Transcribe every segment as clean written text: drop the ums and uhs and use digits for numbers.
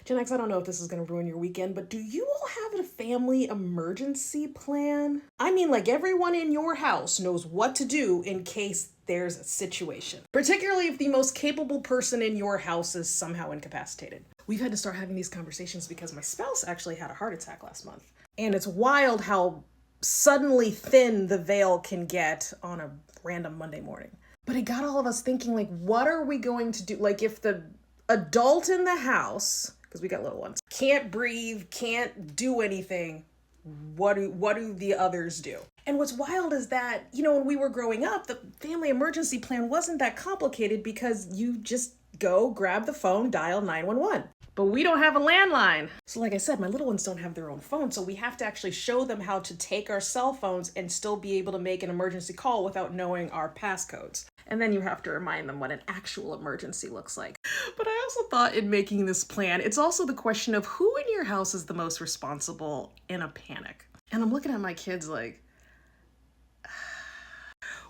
Gen X, I don't know if this is going to ruin your weekend, but do you all have a family emergency plan? I mean, like everyone in your house knows what to do in case there's a situation, particularly if the most capable person in your house is somehow incapacitated. We've had to start having these conversations because my spouse actually had a heart attack last month. And it's wild how suddenly thin the veil can get on a random Monday morning. But it got all of us thinking, like, what are we going to do? Like, if the adult in the house, because we got little ones, can't breathe, can't do anything, what do the others do? And what's wild is that, when we were growing up, the family emergency plan wasn't that complicated because you just go grab the phone, dial 911. But we don't have a landline. So like I said, my little ones don't have their own phone, so we have to actually show them how to take our cell phones and still be able to make an emergency call without knowing our passcodes. And then you have to remind them what an actual emergency looks like. But I also thought in making this plan, it's also the question of who in your house is the most responsible in a panic. And I'm looking at my kids like,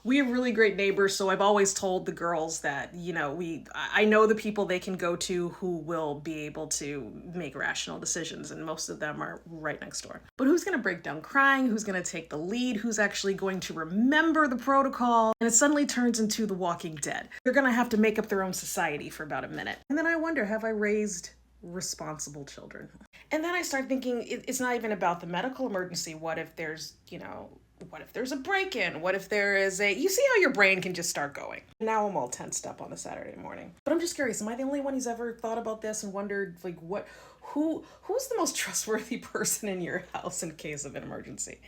we have really great neighbors, so I've always told the girls that, I know the people they can go to who will be able to make rational decisions, and most of them are right next door. But who's going to break down crying? Who's going to take the lead? Who's actually going to remember the protocol? And it suddenly turns into The Walking Dead. They're going to have to make up their own society for about a minute. And then I wonder, have I raised responsible children? And then I start thinking, it's not even about the medical emergency. What if there's, what if there's a break-in? What if there is you see how your brain can just start going. Now I'm all tensed up on a Saturday morning. But I'm just curious, am I the only one who's ever thought about this and wondered, like, who's the most trustworthy person in your house in case of an emergency?